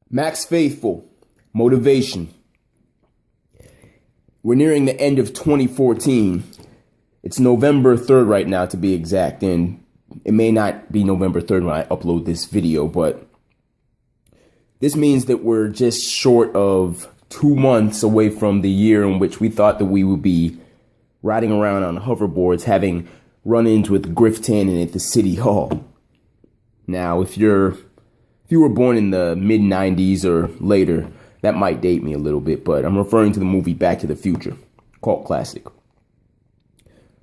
Max Faithful, motivation. We're nearing the end of 2014. It's November 3rd right now, to be exact, and it may not be November 3rd when I upload this video, but this means that we're just short of 2 months away from the year in which we thought that we would be riding around on hoverboards, having run-ins with Griff Tannen at the City Hall. Now, if you were born in the mid-90s or later, that might date me a little bit, but I'm referring to the movie Back to the Future, cult classic.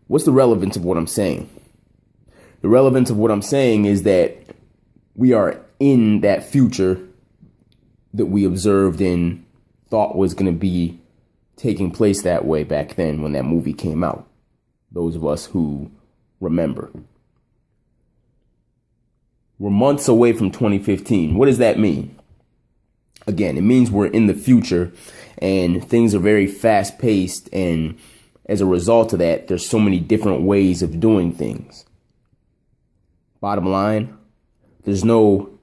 What's the relevance of what I'm saying? The relevance of what I'm saying is that we are in that future that we observed and thought was going to be taking place that way back then when that movie came out. Those of us who remember. We're months away from 2015. What does that mean? Again, it means we're in the future and things are very fast paced, and as a result of that, there's so many different ways of doing things. Bottom line, there's no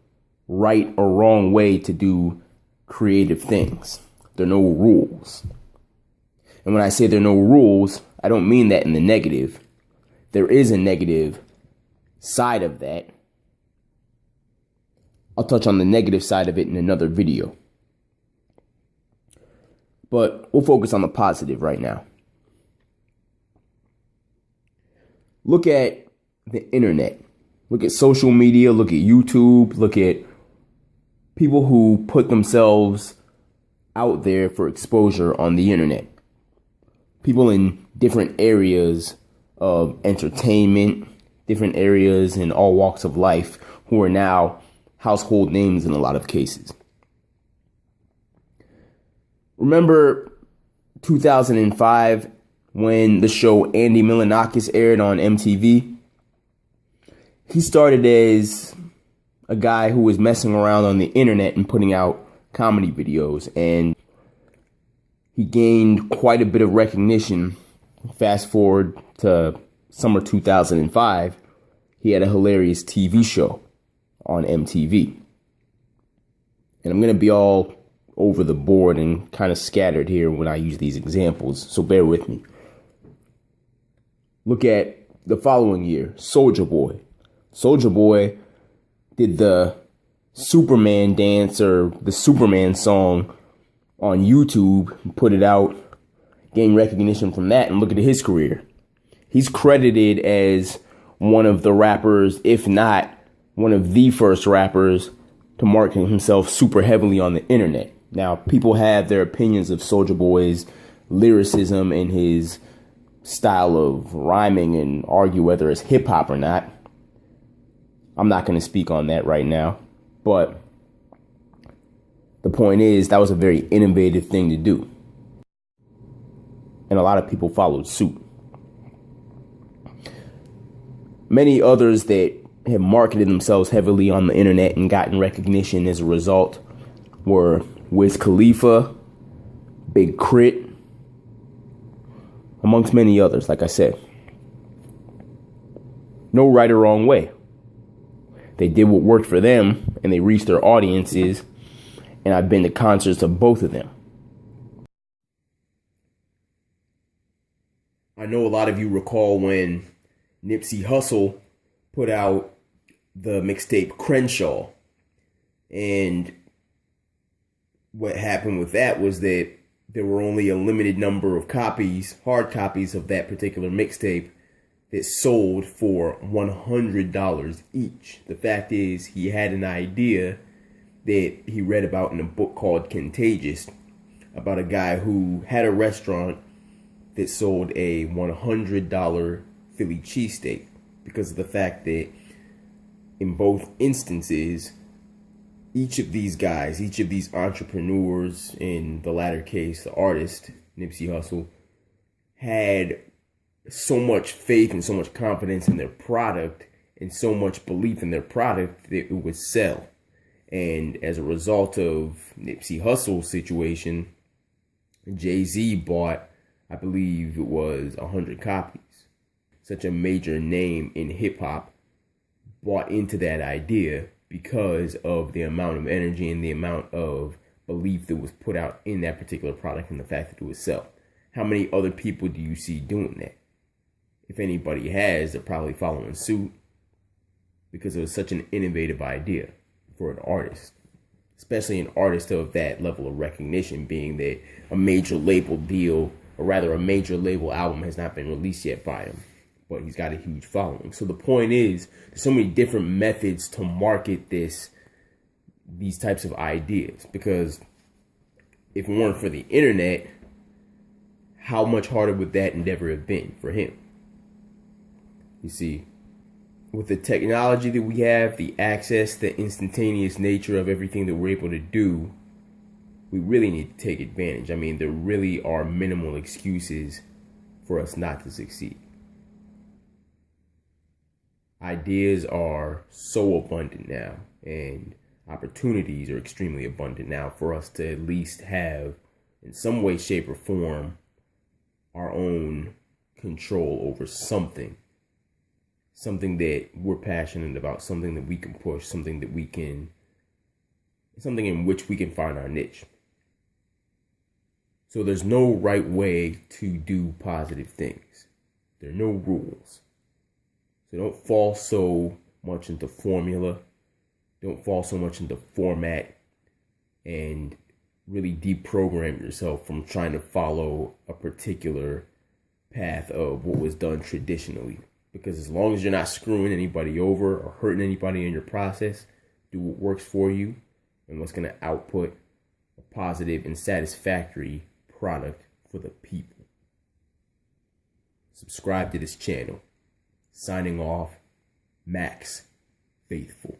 right or wrong way to do creative things. There are no rules. And when I say there are no rules, I don't mean that in the negative. There is a negative side of that. I'll touch on the negative side of it in another video. But we'll focus on the positive right now. Look at the internet. Look at social media. Look at YouTube. Look at people who put themselves out there for exposure on the internet. People in different areas of entertainment, different areas in all walks of life, who are now household names in a lot of cases. Remember 2005 when the show Andy Milonakis aired on MTV? He started as a guy who was messing around on the internet and putting out comedy videos, and he gained quite a bit of recognition. Fast forward to summer 2005, he had a hilarious TV show on MTV. And I'm going to be all over the board and kind of scattered here when I use these examples, so bear with me. Look at the following year, Soulja Boy. Soulja Boy did the Superman dance or the Superman song on YouTube, put it out, gained recognition from that, and look at his career. He's credited as one of the rappers, if not one of the first rappers, to market himself super heavily on the internet. Now, people have their opinions of Soulja Boy's lyricism and his style of rhyming and argue whether it's hip hop or not. I'm not going to speak on that right now, but the point is that was a very innovative thing to do. And a lot of people followed suit. Many others that have marketed themselves heavily on the internet and gotten recognition as a result were Wiz Khalifa, Big Crit, amongst many others, like I said. No right or wrong way. They did what worked for them and they reached their audiences, and I've been to concerts of both of them. I know a lot of you recall when Nipsey Hussle put out the mixtape Crenshaw, and what happened with that was that there were only a limited number of copies, hard copies of that particular mixtape that sold for $100 each. The fact is, he had an idea that he read about in a book called Contagious about a guy who had a restaurant that sold a $100 Philly cheesesteak, because of the fact that in both instances, each of these guys, each of these entrepreneurs, in the latter case, the artist, Nipsey Hussle, had so much faith and so much confidence in their product and so much belief in their product that it would sell. And as a result of Nipsey Hussle's situation, Jay-Z bought, I believe it was 100 copies. Such a major name in hip-hop bought into that idea because of the amount of energy and the amount of belief that was put out in that particular product and the fact that it would sell. How many other people do you see doing that? If anybody has, they're probably following suit because it was such an innovative idea for an artist, especially an artist of that level of recognition, being that a major label deal, or rather a major label album, has not been released yet by him, but he's got a huge following. So the point is, there's so many different methods to market these types of ideas, because if it weren't for the internet, how much harder would that endeavor have been for him? You see, with the technology that we have, the access, the instantaneous nature of everything that we're able to do, we really need to take advantage. I mean, there really are minimal excuses for us not to succeed. Ideas are so abundant now, and opportunities are extremely abundant now for us to at least have, in some way, shape, or form, our own control over something that we're passionate about, something that we can push, something in which we can find our niche. So there's no right way to do positive things. There are no rules. So don't fall so much into formula. Don't fall so much into format, and really deprogram yourself from trying to follow a particular path of what was done traditionally. Because as long as you're not screwing anybody over or hurting anybody in your process, do what works for you and what's going to output a positive and satisfactory product for the people. Subscribe to this channel. Signing off, Max Faithful.